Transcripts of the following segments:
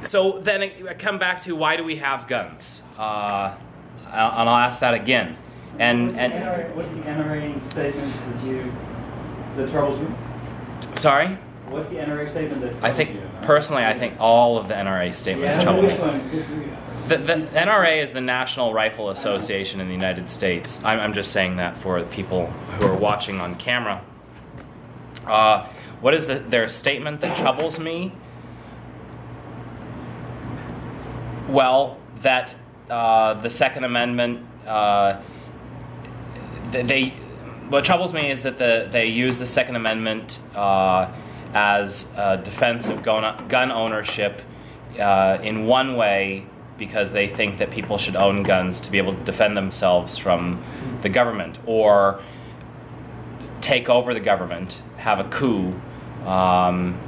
So then I come back to why do we have guns? And I'll ask that again. What's the NRA statement that troubles you? Sorry? What's the NRA statement that troubles I think, you? personally, I think all of the NRA statements trouble me. Which one? The NRA is the National Rifle Association in the United States. I'm just saying that for the people who are watching on camera. What is their statement that troubles me? Well, that the Second Amendment, what troubles me is that they use the Second Amendment as a defense of gun ownership in one way, because they think that people should own guns to be able to defend themselves from the government, or take over the government, have a coup,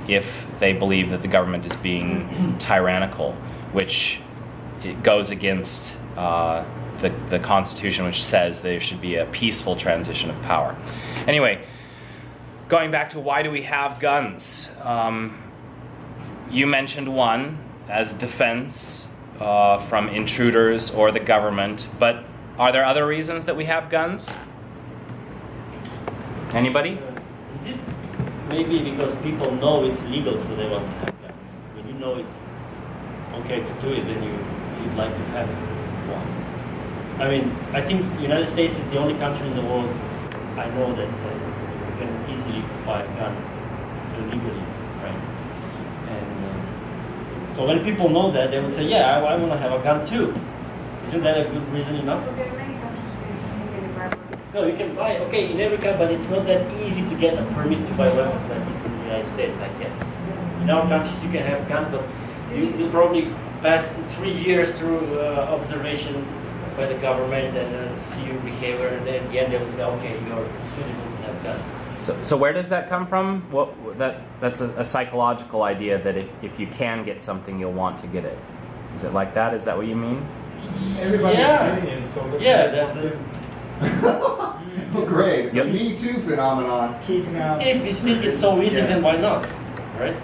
if they believe that the government is being tyrannical, which it goes against the Constitution, which says there should be a peaceful transition of power. Anyway, going back to why do we have guns? You mentioned one as defense from intruders or the government, but are there other reasons that we have guns? Anybody? Is it maybe because people know it's legal, so they want to have guns? When you know it's okay to do it, then you'd like to have one. I mean, I think United States is the only country in the world I know that you can easily buy a gun illegally, right? And so when people know that, they will say, yeah, I want to have a gun too. Isn't that a good reason enough? There are many countries where you can get a weapon. No, you can buy, okay, in every country, but it's not that easy to get a permit to buy weapons like it's in the United States, I guess. In our countries, you can have guns, but you probably pass 3 years through observation by the government and see your behavior, and then at the end they will say, okay, you're suitable to have guns. So where does that come from? That's a psychological idea that if you can get something, you'll want to get it. Is it like that? Is that what you mean? Everybody's getting it, so that's it. Well, great. It's a Me Too phenomenon. Keeping out. If you think it's so easy, then why not? Right?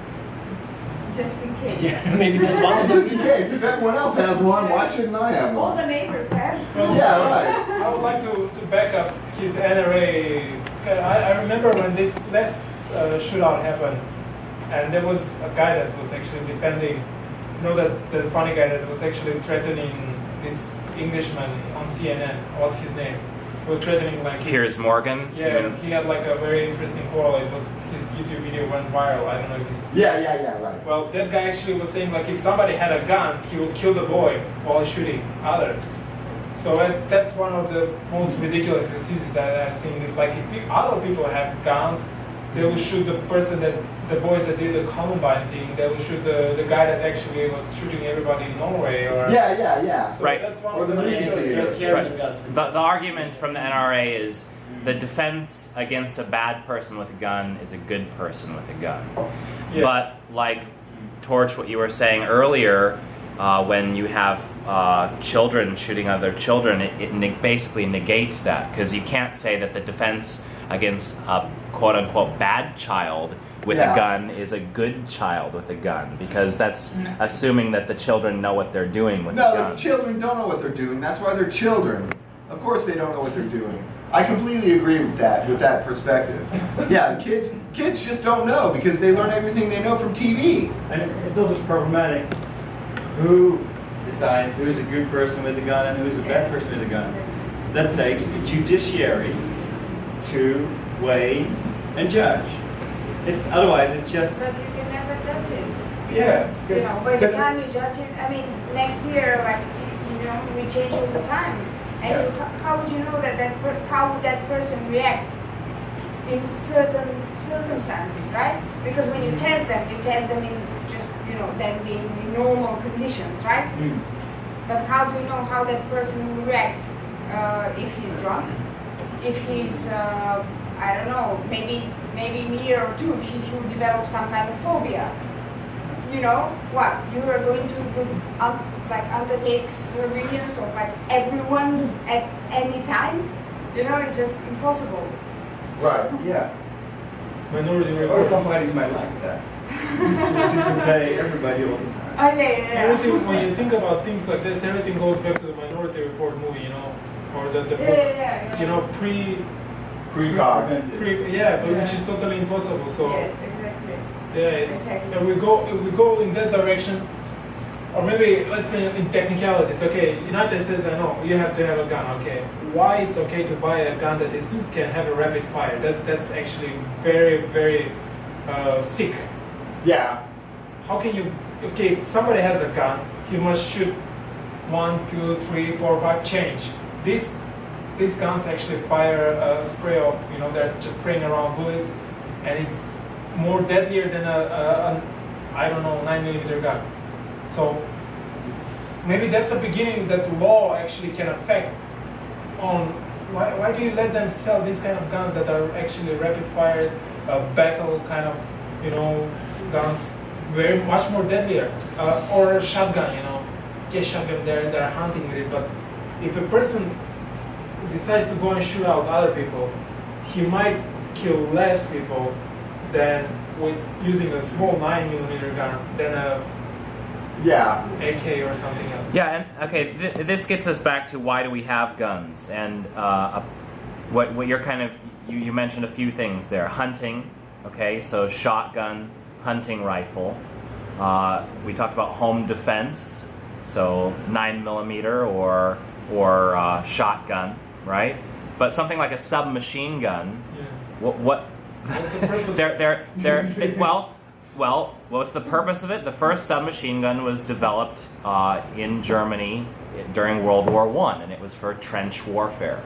Just in case. Yeah, maybe that's one of the Just in case, if everyone else has one, why shouldn't I have All one? the neighbors have. Yeah, right. I would like to back up his NRA. I remember when this last shootout happened, and there was a guy that was actually defending, the funny guy that was actually threatening this Englishman on CNN. What's his name? Was threatening like. Piers Morgan? Yeah, he had like a very interesting quarrel. It was his YouTube video went viral. I don't know if it's. Yeah, right. Well, that guy actually was saying like if somebody had a gun, he would kill the boy while shooting others. So that's one of the most ridiculous excuses that I've seen. If other people have guns, they will shoot the boys that did the Columbine thing. They will shoot the guy that actually was shooting everybody in Norway. Or Yeah. So Right. that's one Or of the the movie ridiculous theater. excuses. The argument from the NRA is the defense against a bad person with a gun is a good person with a gun. Yeah. But like Torch, what you were saying earlier, when you have children shooting other children, it basically negates that, because you can't say that the defense against a quote-unquote bad child with a gun is a good child with a gun, because that's assuming that the children know what they're doing with the No, gun. the children don't know what they're doing. That's why they're children. Of course they don't know what they're doing. I completely agree with that perspective. Yeah, the kids just don't know because they learn everything they know from TV. And it's also problematic who decides who's a good person with a gun and who's a bad person with a gun. That takes a judiciary to weigh and judge. Otherwise it's just... But you can never judge it. Yes. Because, by the time you judge it, I mean, next year, we change all the time. And how would you know how would that person react in certain circumstances, right? Because when you test them in just, them being in normal conditions, right? But how do you know how that person will react if he's drunk? If he's, I don't know, maybe in a year or two he'll develop some kind of phobia. What? You are going to undertake surveillance of everyone at any time? It's just impossible. Right. Yeah. Minority Or Report. some ladies might like that. Just obey everybody all the time. Oh, yeah. Everything, when you think about things like this, everything goes back to the Minority Report movie, you know, or the book, Yeah. you know, Precog. which is totally impossible. So Yes, exactly. yeah, it's, Exactly. and if we go in that direction, or maybe let's say in technicalities. Okay, United States, I know you have to have a gun. Okay, why it's okay to buy a gun that can have a rapid fire? That's actually very, very sick. Yeah. How can you? Okay, if somebody has a gun, he must shoot 1, 2, 3, 4, 5, change. These guns actually fire a spray of, you know, they're just spraying around bullets, and it's more deadlier than a I don't know, 9mm gun. So maybe that's a beginning that the law actually can affect on why do you let them sell these kind of guns that are actually rapid fire, battle kind of, you know, guns, very much more deadlier, or a shotgun, you know, get shotgun there, they're hunting with it. But if a person decides to go and shoot out other people, he might kill less people than with using a small 9mm gun than a Yeah. AK or something else. Yeah, and okay, this gets us back to why do we have guns, and what you're kind of you mentioned a few things there. Hunting, okay, so shotgun, hunting rifle. We talked about home defense, so 9mm or shotgun, right? But something like a submachine gun. Yeah. What? What's the purpose? Well, what's the purpose of it? The first submachine gun was developed in Germany during World War I, and it was for trench warfare.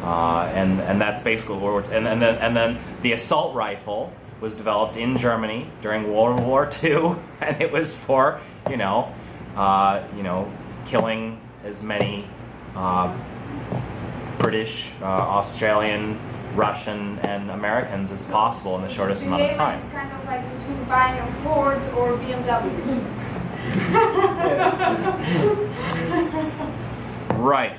And that's basically World War. And then the assault rifle was developed in Germany during World War II, and it was for killing as many British, Australian, Russian, and Americans as possible in the shortest amount of time. It's kind of like between buying a Ford or BMW. Right.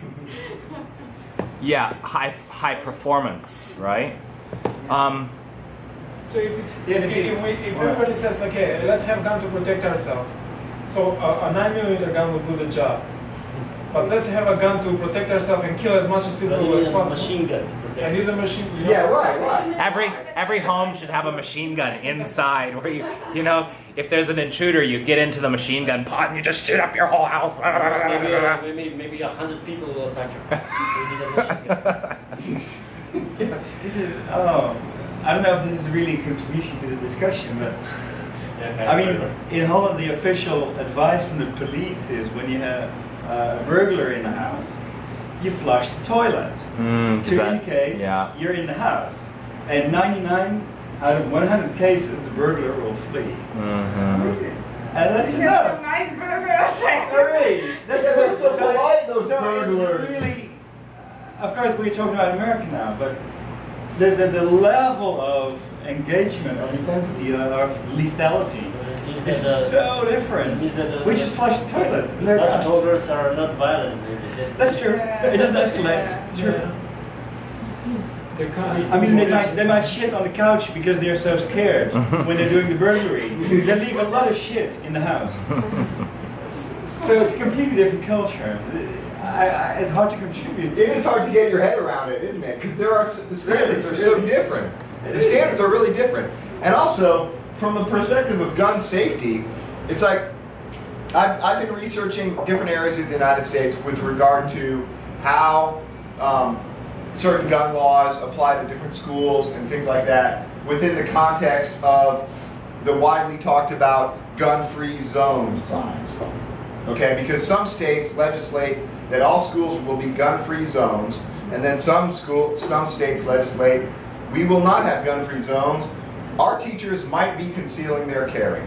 Yeah, high performance, right? So if everybody says, okay, let's have a gun to protect ourselves, so a 9mm gun would do the job. But let's have a gun to protect ourselves and kill as much as people as possible. Machine gun to protect. I need a machine. You know? Yeah, right. Every home should have a machine gun inside where you know, if there's an intruder, you get into the machine gun pod and you just shoot up your whole house. Maybe 100 people will attack you. This is, I don't know if this is really a contribution to the discussion, but I mean, in Holland, the official advice from the police is when you have a burglar in the house, you flush the toilet to indicate you're in the house. And 99 out of 100 cases, the burglar will flee. And that's enough. Some nice burgers. Really, They're so polite, those so burglars. it's really, of course, we're talking about America now, but the level of engagement, of intensity, of lethality is so different. We just flush the toilet. And they're Dutch gone. burglars are not violent. That's true. It doesn't escalate. True. Yeah. They can't. I mean, they might shit on the couch because they're so scared when they're doing the burglary. They leave a lot of shit in the house. So it's a completely different culture. It's hard to contribute. It is hard to get your head around it, isn't it? Because the standards are so different. The standards are really different. And also, from the perspective of gun safety, it's like, I've been researching different areas of the United States with regard to how certain gun laws apply to different schools and things like that within the context of the widely talked about gun-free zone signs. Okay, because some states legislate that all schools will be gun-free zones, and then some states legislate we will not have gun-free zones. Our teachers might be concealing their carry.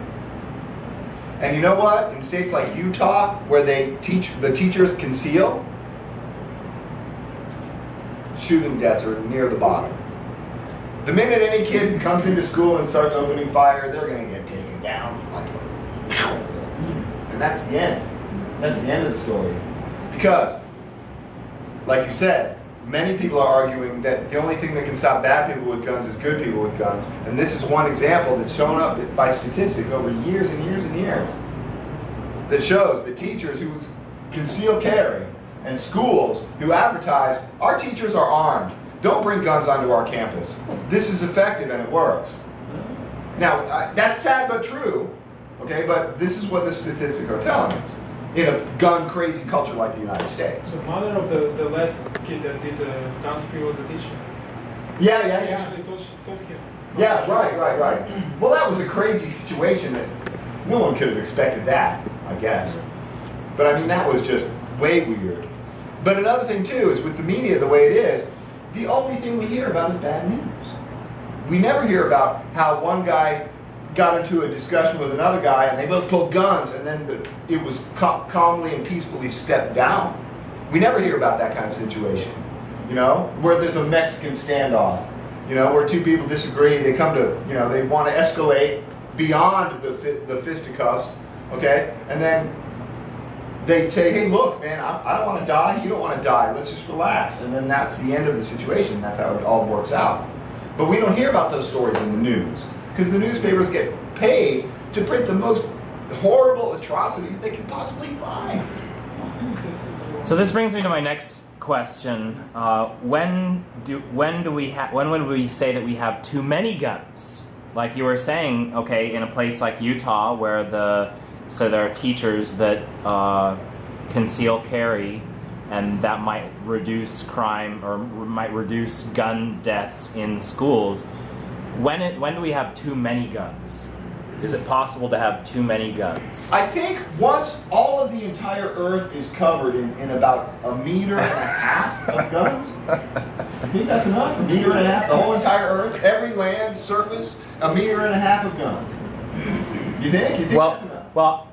And you know what? In states like Utah, where the teachers conceal, shooting deaths are near the bottom. The minute any kid comes into school and starts opening fire, they're going to get taken down. And that's the end. That's the end of the story. Because, like you said, many people are arguing that the only thing that can stop bad people with guns is good people with guns. And this is one example that's shown up by statistics over years and years and years that shows that teachers who conceal carry and schools who advertise, our teachers are armed. Don't bring guns onto our campus. This is effective and it works. Now, that's sad but true, okay? But this is what the statistics are telling us in a gun-crazy culture like the United States. So mother of the last kid that did the gun spree was the teacher. Yeah. She actually taught him. Yeah, right. Well, that was a crazy situation that no one could have expected that, I guess. But I mean, that was just way weird. But another thing too is with the media the way it is, the only thing we hear about is bad news. We never hear about how one guy got into a discussion with another guy and they both pulled guns and then it was calmly and peacefully stepped down. We never hear about that kind of situation, you know, where there's a Mexican standoff, you know, where two people disagree, they come to, you know, they want to escalate beyond the fisticuffs, okay, and then they say, hey, look, man, I don't want to die, you don't want to die, let's just relax. And then that's the end of the situation. That's how it all works out. But we don't hear about those stories in the news because the newspapers get paid to print the most horrible atrocities they can possibly find. So this brings me to my next question. When would we say that we have too many guns? Like you were saying, okay, in a place like Utah where there are teachers that conceal carry, and that might reduce crime or might reduce gun deaths in schools. When do we have too many guns? Is it possible to have too many guns? I think once all of the entire Earth is covered in about 1.5 meters of guns, I think that's enough. 1.5 meters, the whole entire Earth, every land, surface, 1.5 meters of guns. You think? You think that's enough? Well,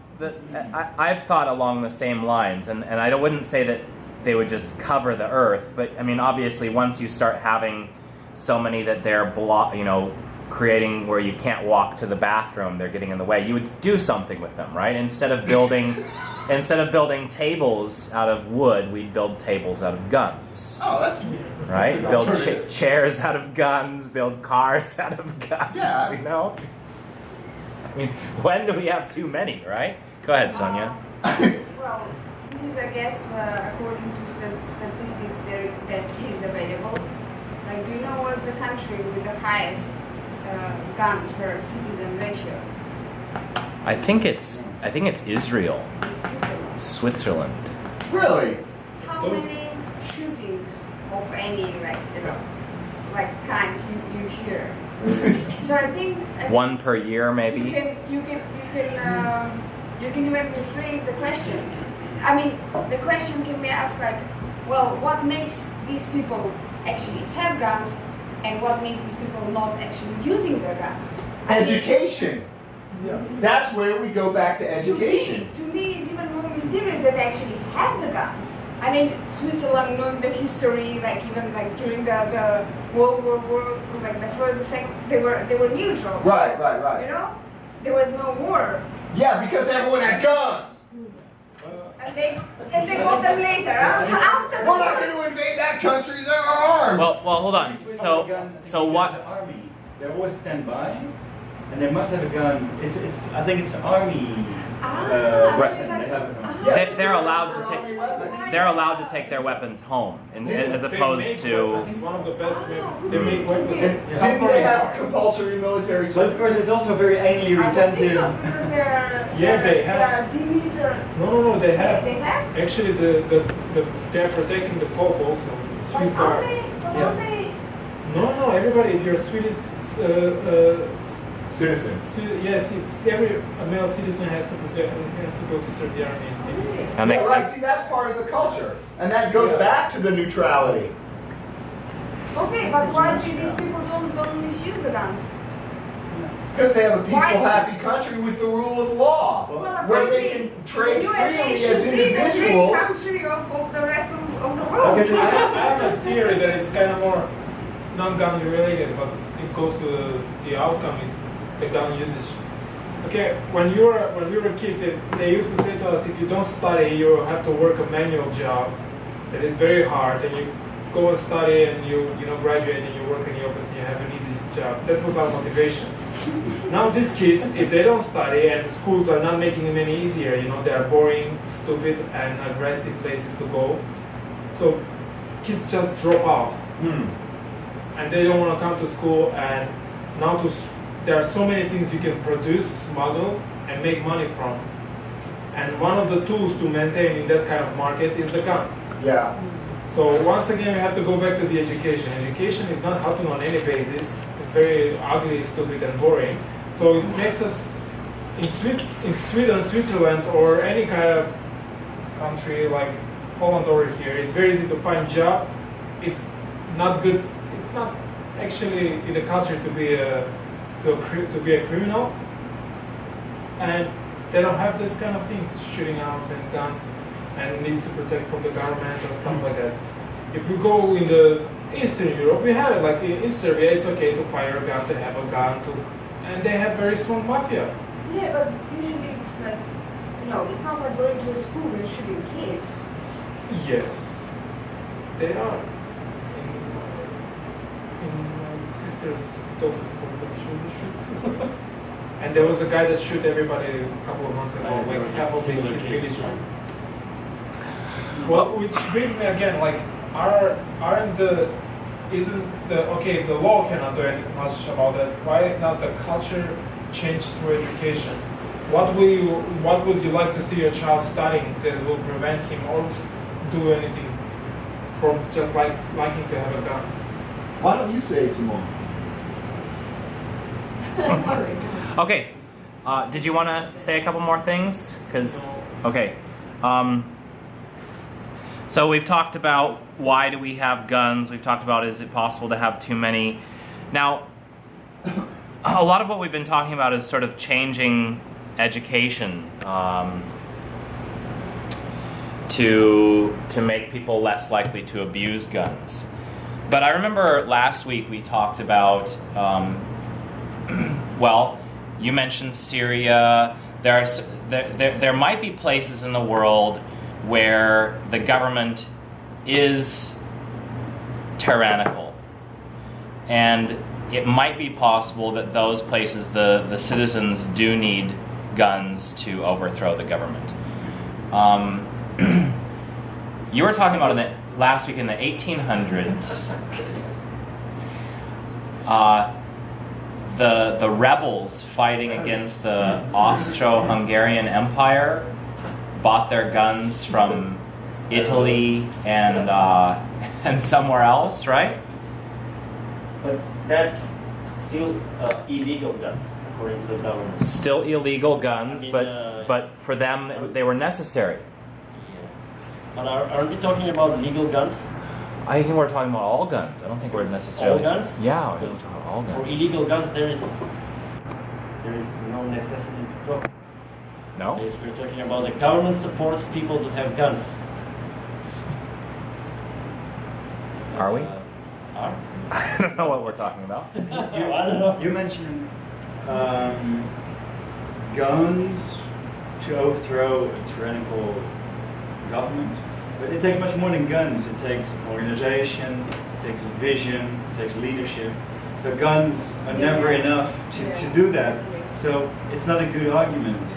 I've thought along the same lines, and I wouldn't say that they would just cover the Earth, but I mean, obviously, once you start having so many that they're creating where you can't walk to the bathroom, they're getting in the way. You would do something with them, right? Instead of building tables out of wood, we'd build tables out of guns. Oh, that's right. Build chairs out of guns. Build cars out of guns. Yeah. You know. I mean, when do we have too many, right? Go ahead, Sonia. Well, this is, I guess, according to statistics that is available. Like, do you know what's the country with the highest gun per citizen ratio? I think it's Israel. It's Switzerland. Switzerland. Really? How many shootings of any kinds you hear? So I think One per year, maybe. You can even rephrase the question. I mean, the question can be asked like, well, what makes these people actually have guns, and what makes these people not actually using their guns? Education. Yeah. That's where we go back to education. To me, it's even more mysterious that they actually have the guns. I mean, Switzerland, knowing the history, even during the World War, like the first, the second, they were neutral. Right. You know, there was no war. Yeah, because everyone had guns. And they got them later, after the We're war. not going to invade that country. They're armed. Well, hold on. So what? The army, they always stand by, and they must have a gun. I think it's an army. So Right. it's like, They're allowed to take. They're allowed to take their weapons home, as opposed to. It's one of the best. Oh, They make weapons. Didn't they have compulsory military But of service? course, it's also very anally I don't think retentive. so, because They have. they are demilitarized. No, they have. They have? Actually, they're protecting the Pope also. But Swiss are guard. they? But Yeah. are they? No, everybody. If you're Swedish, Citizens. yes, if every male citizen has to go to serve the army. And they, Yeah, right. See, that's part of the culture, and that goes back to the neutrality. Okay, but why do these people don't misuse the guns? Because they have a peaceful, Why? happy country with the rule of law, Well, where apparently, they can trade the USA freely should as be the dream individuals. country of the rest of the world. Okay, I have a theory that is kind of more non-gun related, but it goes to the outcome is the gun usage. Okay, when we were kids, they used to say to us, if you don't study, you have to work a manual job that is very hard, and go and study and you graduate and you work in the office and you have an easy job. That was our motivation. Now these kids, if they don't study and the schools are not making them any easier, they are boring, stupid, and aggressive places to go. So kids just drop out. And they don't want to come to school, and now there are so many things you can produce, smuggle, and make money from. And one of the tools to maintain in that kind of market is the gun. Yeah. So once again, we have to go back to the education. Education is not helping on any basis. It's very ugly, stupid, and boring. So it makes us, in Sweden, Switzerland, or any kind of country like Holland over here, it's very easy to find job. It's not good. It's not actually in the culture to be a criminal, and they don't have this kind of things, shooting outs and guns, and needs to protect from the government or stuff like that. If we go in the Eastern Europe, we have it. Like in Serbia, it's okay to fire a gun, to have a gun, and they have very strong mafia. Yeah, but usually it's like, it's not like going to a school and shooting kids. Yes, they are. In my sister's daughter's school, they shoot. And there was a guy that shoot everybody a couple of months ago, like half of his village. Well, which brings me again, like, if the law cannot do anything much about that, why not the culture change through education? What would you like to see your child studying that will prevent him or do anything from just liking to have a gun? Why don't you say some more? Okay. Did you want to say a couple more things? Okay. So we've talked about why do we have guns. We've talked about is it possible to have too many. Now, a lot of what we've been talking about is sort of changing education to make people less likely to abuse guns. But I remember last week we talked about, well, you mentioned Syria. There might be places in the world where the government is tyrannical. And it might be possible that those places, the citizens do need guns to overthrow the government. You were talking about last week in the 1800s, the rebels fighting against the Austro-Hungarian Empire bought their guns from Italy and somewhere else, right? But that's still illegal guns, according to the government. Still illegal guns, I mean, but for them they were necessary. Yeah. But aren't we talking about legal guns? I think we're talking about all guns. I don't think we're necessarily... All guns? Yeah, we're talking about all guns. For illegal guns, there is no necessity to talk. No? Yes, we're talking about the government supports people to have guns. Are we? Are? I don't know what we're talking about. I don't know. You mentioned guns to overthrow a tyrannical government, but it takes much more than guns. It takes organization, it takes vision, it takes leadership. The guns are never enough to do that, so it's not a good argument.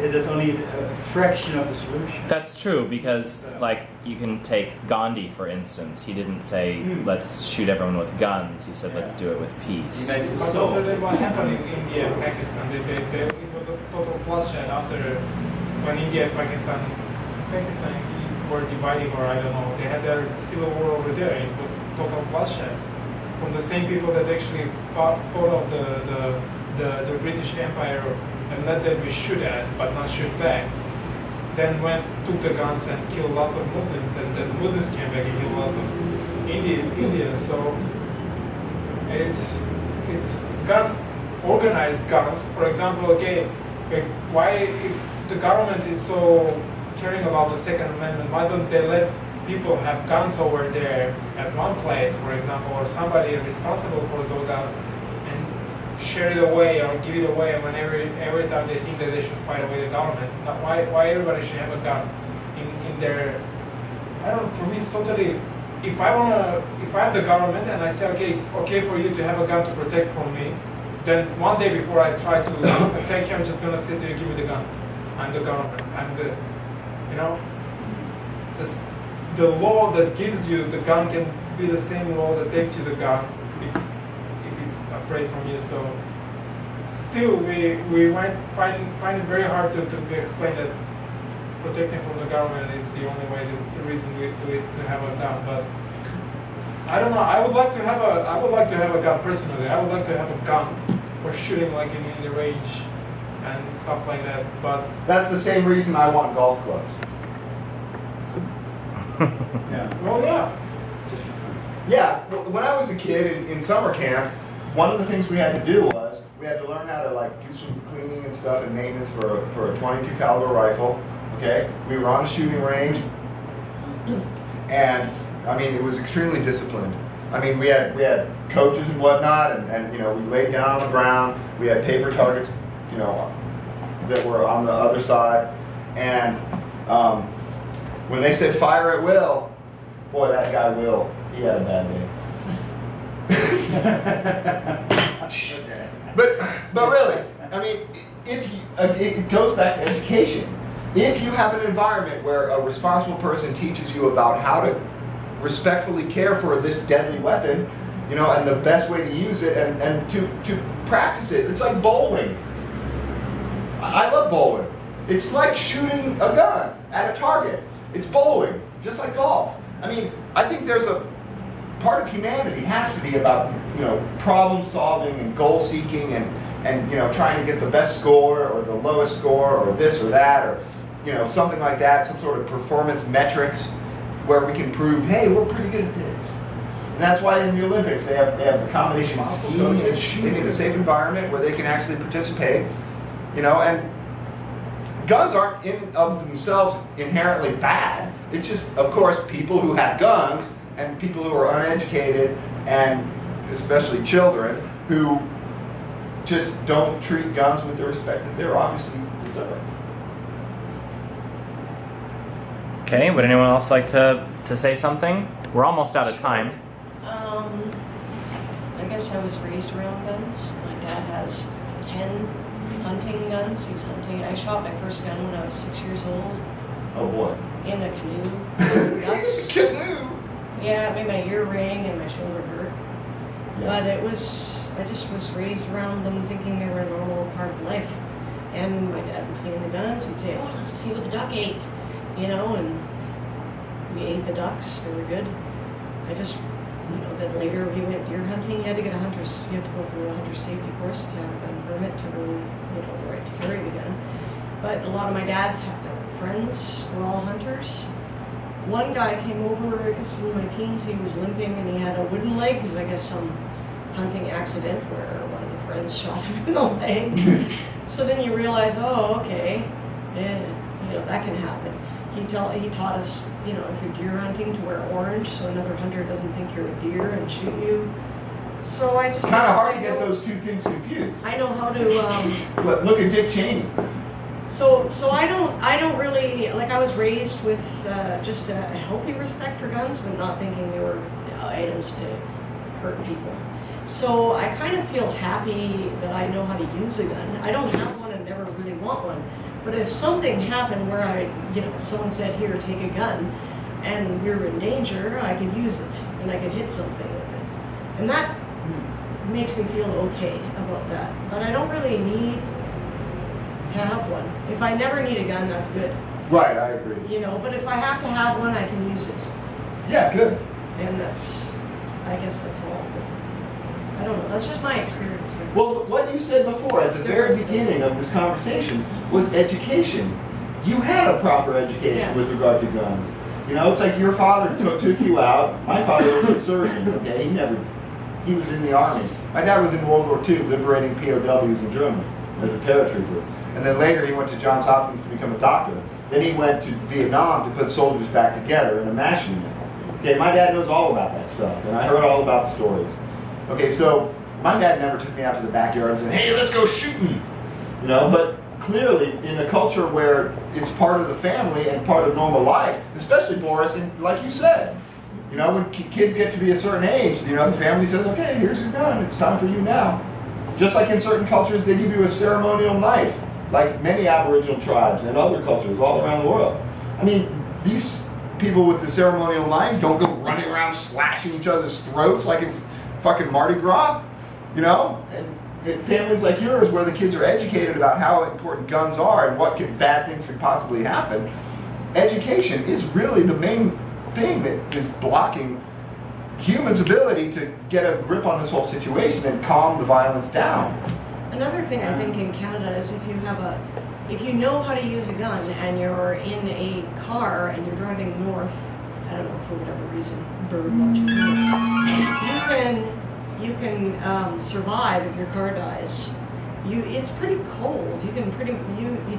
That's only a fraction of the solution. That's true, because like you can take Gandhi for instance. He didn't say let's shoot everyone with guns. He said let's do it with peace. He made some But swords. after what happened in India and Pakistan, it was a total bloodshed after when India and Pakistan were dividing, or I don't know, they had their civil war over there. It was total bloodshed from the same people that actually fought off the British Empire and let them be shoot at, but not shoot back. Then took the guns and killed lots of Muslims, and then the Muslims came back and killed lots of Indians. So it's organized guns. For example, okay, if the government is so caring about the Second Amendment, why don't they let people have guns over there at one place, for example, or somebody responsible for those guns, and share it away or give it away every time they think that they should fight away the government? Not why everybody should have a gun in their, I don't know, for me it's totally if I'm the government and I say, okay, it's okay for you to have a gun to protect from me, then one day before I try to attack you, I'm just gonna sit there and give you the gun. I'm the government. I'm good. You know, the law that gives you the gun can be the same law that takes you the gun if it's afraid from you. So still, we find it very hard to explain that protecting from the government is the only way, the reason we do it, to have a gun. But I don't know. I would like to have a gun personally. I would like to have a gun for shooting, like in the range and stuff like that. But That's the same reason I want golf clubs. Yeah. well, yeah. Yeah, when I was a kid in summer camp, one of the things we had to do was we had to learn how to like do some cleaning and stuff and maintenance for a 22 caliber rifle. Okay, we were on a shooting range, and I mean it was extremely disciplined. I mean we had coaches and whatnot, and you know we laid down on the ground. We had paper targets, you know, that were on the other side, and when they said fire at will, boy, that guy Will, he had a bad day. But really, I mean, if you, it goes back to education. If you have an environment where a responsible person teaches you about how to respectfully care for this deadly weapon, you know, and the best way to use it and to practice it, it's like bowling. I love bowling. It's like shooting a gun at a target. It's bowling, just like golf. I mean, I think there's a part of humanity has to be about, you know, problem solving and goal seeking and you know, trying to get the best score or the lowest score or this or that or, you know, something like that, some sort of performance metrics where we can prove, hey, we're pretty good at this. And that's why in the Olympics they have the combination of skiing and shooting. They need a safe environment where they can actually participate, you know, and guns aren't in and of themselves inherently bad. It's just, of course, people who have guns and people who are uneducated and especially children who just don't treat guns with the respect that they're obviously deserve. Okay, would anyone else like to say something? We're almost out of time. I guess I was raised around guns. My dad has 10 hunting guns. He's hunting. I shot my first gun when I was 6 years old. Oh boy. In a canoe. With ducks. Canoe! Yeah, it made my ear ring and my shoulder hurt. Yeah. But I just was raised around them thinking they were a normal part of life. And my dad would clean the guns. He'd say, oh, let's see what the duck ate. You know, and we ate the ducks. They were good. I just, you know, then later we went deer hunting. You had to get you had to go through a hunter's safety course to have a gun permit to earn, you know, the right to carry the gun. But a lot of my dad's friends were all hunters. One guy came over, I guess in my teens, he was limping and he had a wooden leg because I guess some hunting accident where one of the friends shot him in the leg. So then you realize, oh, okay, yeah, you know, that can happen. He taught us, you know, if you're deer hunting, to wear orange so another hunter doesn't think you're a deer and shoot you. So I just It's kind of hard to get those two things confused. I know how to. Look at Dick Cheney. So I don't really, like, I was raised with just a healthy respect for guns, but not thinking they were items to hurt people. So I kind of feel happy that I know how to use a gun. I don't have one and never really want one. But if something happened where someone said, here, take a gun, and we were in danger, I could use it, and I could hit something with it. And that makes me feel okay about that. But I don't really need to have one. If I never need a gun, that's good. Right, I agree. You know, but if I have to have one, I can use it. Yeah, good. And I guess that's all. But I don't know, that's just my experience. Well, what you said before, at the very beginning of this conversation, was education. You had a proper education with regard to guns. You know, it's like your father took you out. My father was a surgeon, okay? He was in the Army. My dad was in World War II, liberating POWs in Germany as a paratrooper. And then later he went to Johns Hopkins to become a doctor. Then he went to Vietnam to put soldiers back together in a MASH unit. Okay, my dad knows all about that stuff, and I heard all about the stories. Okay, so my dad never took me out to the backyard and said, hey, let's go shooting. You know, but clearly in a culture where it's part of the family and part of normal life, especially Boris, and like you said, You know, when kids get to be a certain age, you know, the family says, okay, here's your gun, it's time for you now. Just like in certain cultures, they give you a ceremonial knife, like many Aboriginal tribes and other cultures all around the world. I mean, these people with the ceremonial knives don't go running around slashing each other's throats like it's fucking Mardi Gras, you know? And families like yours where the kids are educated about how important guns are and what bad things can possibly happen, education is really the main thing that is blocking humans' ability to get a grip on this whole situation and calm the violence down. Another thing I think in Canada is if you know how to use a gun and you're in a car and you're driving north, I don't know, for whatever reason, bird watching, you can survive if your car dies. It's pretty cold. You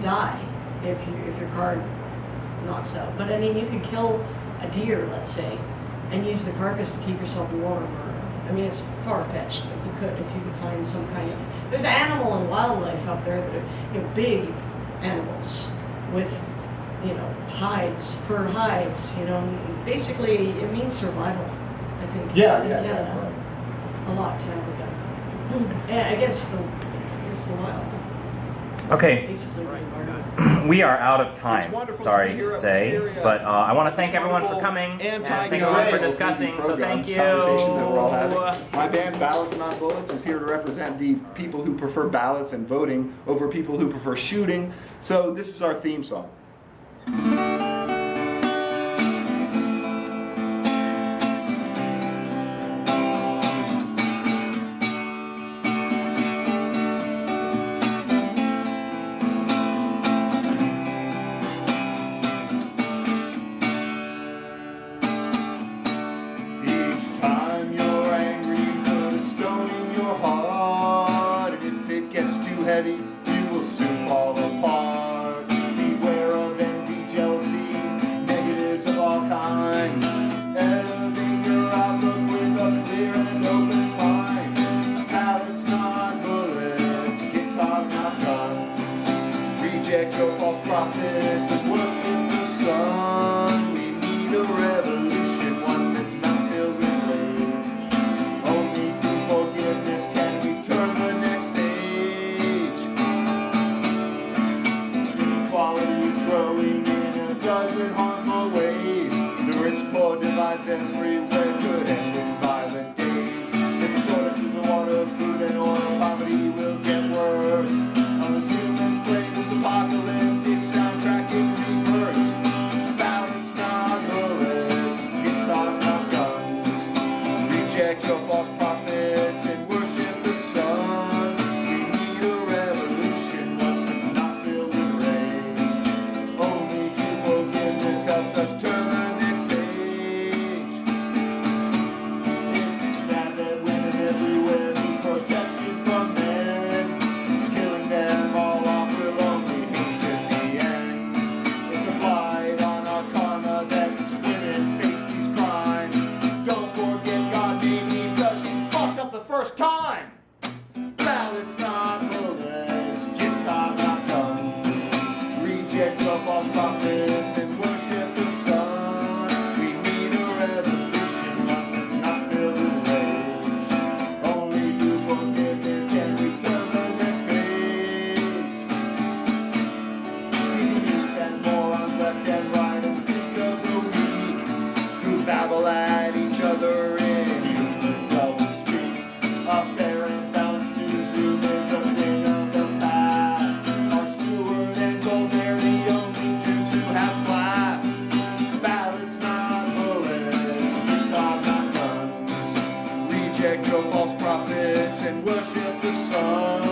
die if your car knocks out. But I mean, you could kill a deer, let's say, and use the carcass to keep yourself warm. Or, I mean, it's far-fetched, but you could if you could find some kind of. There's animal and wildlife out there that are, you know, big animals with, you know, hides, fur hides. You know, and basically it means survival. I think. Yeah, in yeah, Canada, yeah. Right. A lot to have a gun against the wild. Okay, Basically, we are out of It's time, wonderful sorry to be here to at say, Wisteria. but I want to This thank everyone for wonderful coming, and thank anti-gun everyone for or discussing, so pro-gun thank you. conversation that we're all having. My band, Ballots Not Bullets, is here to represent the people who prefer ballots and voting over people who prefer shooting. So this is our theme song. Each time you're angry, put a stone in your heart. And if it gets too heavy, you will soon fall apart. Beware of envy, jealousy, negatives of all kinds. Elevate your outlook with a clear and open mind. Ballots not bullets, guitars not guns. Reject your false prophets and worship the sun. We need a revolution, one that's not filled with rage. Only through forgiveness can we turn the next page. Inequality is growing in a dozen harmful ways. The rich-poor divides everywhere, good and with violent days. If the shortage of the water, food, and oil, poverty will get worse. Unless humans play this apocalyptic soundtrack in reverse. Ballots not bullets, guitars not guns. Reject your false prophets and worship the sun. We need a revolution, one that's not filled with rage. Only true forgiveness helps us turn the next page. It's sad that women everywhere need protection from men. Killing them all off will only hasten the end. It's a blight on our karma that women face these crimes. Don't forget God made me because she fucked up the first time. Ballots not bullets, guitars not guns. Reject your false prophets and worship the sun. We need a revolution, one that's not filled with rage. Only through forgiveness can we turn the next page. News and morons left and right and think of the weak who babble at each other in human double speak. A fair and balanced newsroom is a thing of the past. Our Stewart and Gold, they're the only Jews who have class. Ballots not bullets, guitars not guns. Reject your false prophets and worship the sun.